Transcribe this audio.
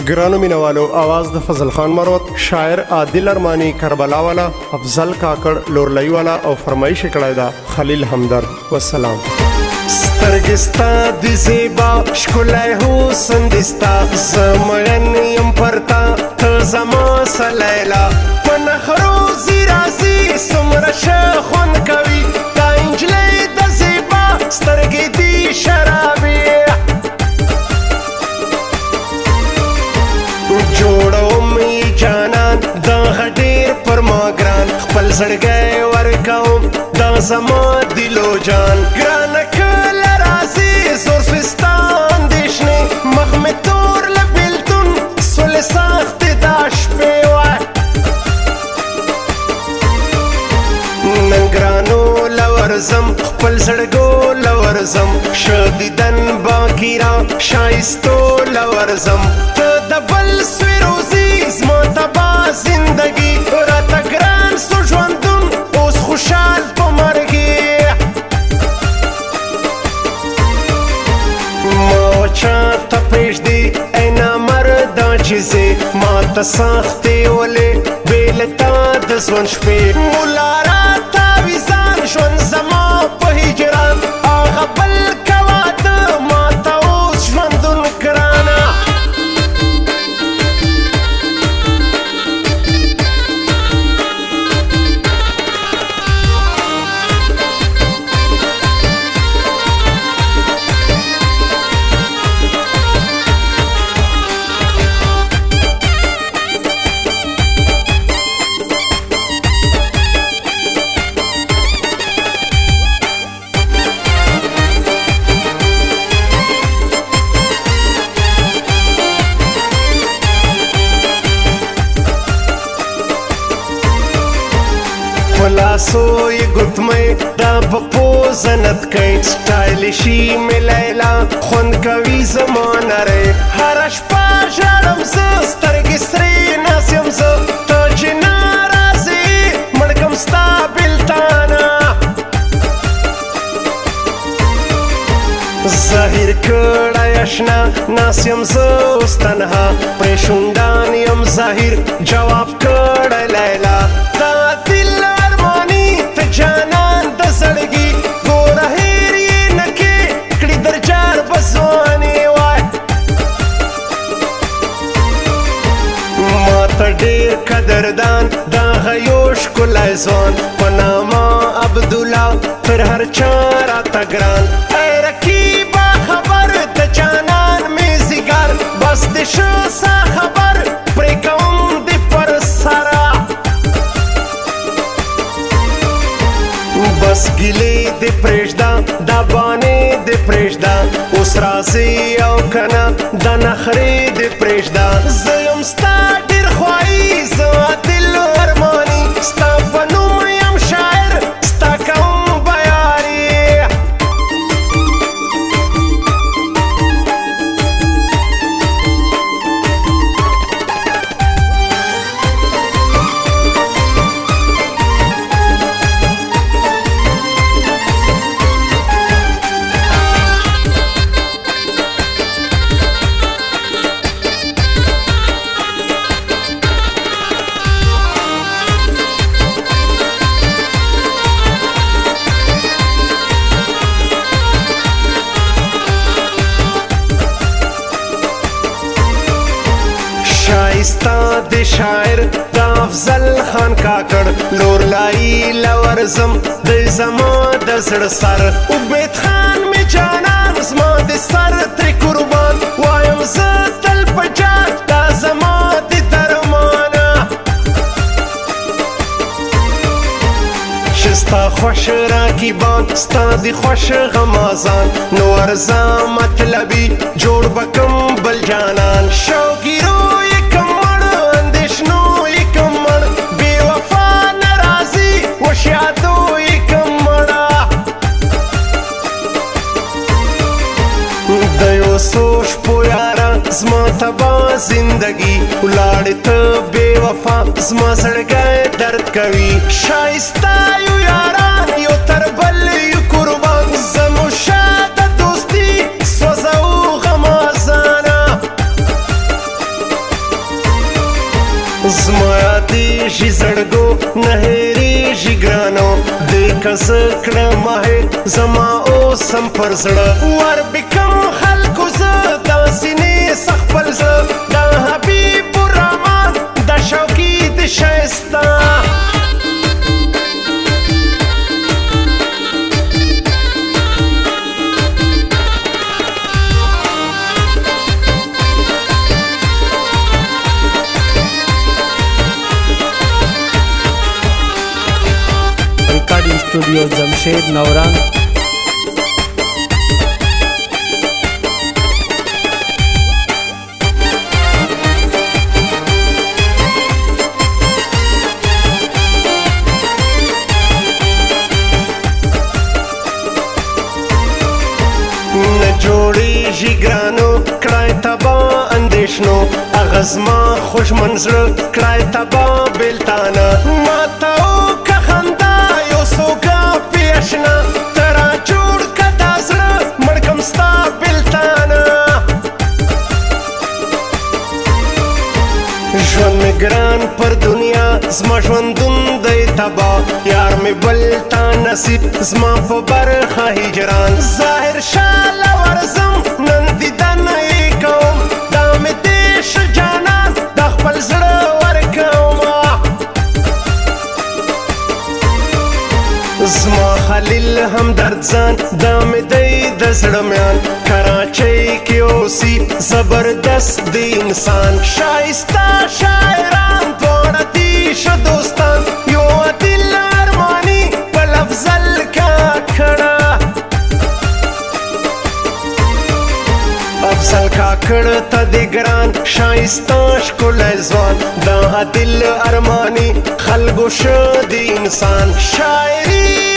ګرانو مینوالو आवाज د فضل خان مروت شاعر عادل ارمانی کربلا والا افضل کاکړ لورلای والا او فرمایش کړای دا خلیل همدرد والسلام سترګستا د زیبا شکلای حسن دستا زمین یم پرتا ته زما سلیلا پنخرو زیرازی سمر شخون کوي دا انجلی د زیبا سترګې دی شرابي جوړو می جانان دا غډیر پر ما ګران خپل زړګی ورکوم دا زما دلو جان ګران کله راځي زور سوستان دیشنې مخ مې تور له بیلتون سولې سختې دا شپې وای نن ګرانو لورزم خپل زړګو لورزم ښه دیدن باقي را ښایستو لورزم ته د بل سویروزی زما تبا زندگی راته ګران سو ژوندون اوس خوشحال په مرګي ما چاته پرېږدي ای نامرده چیزې ما ته سختې ولې بې له تا د ژوند شپې مولا راته ویزان ژوند زما په هجران هغه بل که واده ما ته اوس ژوندون ګرانه پلاسو یې ګوتمۍ دا په پوزه نتکۍ سټایلشي مې لیلا خوند کوي زما نری هره شپه ژاړم زه سترګې سرې ناست یم زه ته چې نه راځې مړ کړم ستا بېلتانه ظاهر کړی اشنا ناست یم زه اوس تنها پرې شونډان یم ظاهر جواب کړی لیلا دا دل جانان د زړګي ګوره هیر یې نه کې کړي درجار به ځواني وای ما ته ډېر قدردان دغه یو ښکلی ځوان په نامه عبدالله تر هر چا راته ګران ای رقیبه خبر د جانان مې زیګر بس د ښه سا خبر پرې کوم د پر سره بس ګیلې دې پرېږده دا بانې دې پرېږده اوس راځې او که نه دا نخرې دې پرېږده زه یم ستا ډېر خوایي زه عادل ارماني ستا په نوم یم شاعر ستا کوم بیاري شایستا د شاعر د افضل خان کاکړ لورلای لورزم د زما د زړه سر عبید خان مې جانان زما د سر ترې قربان وایم زه تل په جان دا زما د درمانه چې ستا خوښ راکیبان ستا د خوښ غمازان نو ورځه مطلبي جوړ به کم بل جانان شوګیرو سوش پویارا زما تبا زندگی ولاړې ته بې وفا زما زړګی درد کوي شایسته یو یاران یو تر بل یو قربان زموږ شاته دوستي سوځو غمازانه زما یادېږي زړګو نه هېرېږي ګرانو دې که زه کړه ماهر زما اوس هم پر زړه وربکم خلکو زه داسې نیسه خپل زړه د حبیب الرحمن د شوقي د ښایسته recording studio Jamshed Naurang. نه جوړېږي ګرانو کړای تبا اندېښنو هغه زما خوږمن زړه کړای تبا بېلتانه ماته وکه خندا یو سوګه پیشنه ته را جوړ که دا زړه مړ کم ستا بېلتانه ژوند مې ګران پر دنیا زما ژوندون دی تبا یار مې بل تا نصیب زما په برخه هجران ظاهر شاله ورځم نن دیدنه یې کوم دا مې دې ښه جانان دا خپل زړه ورکومه زما خلیل همدرد ځان دا مې دی د زړه میان کراچۍ کې اوسي زبردست دی انسان ښایسته شاعران دواړه دي ښه دوستان یو عادل ارماني بل افضل کاکړه افضل کاکړ ته دې ګران ښایسته ښکلی ځوان دا عادل ارماني خلکو ښه دی انسان شاعري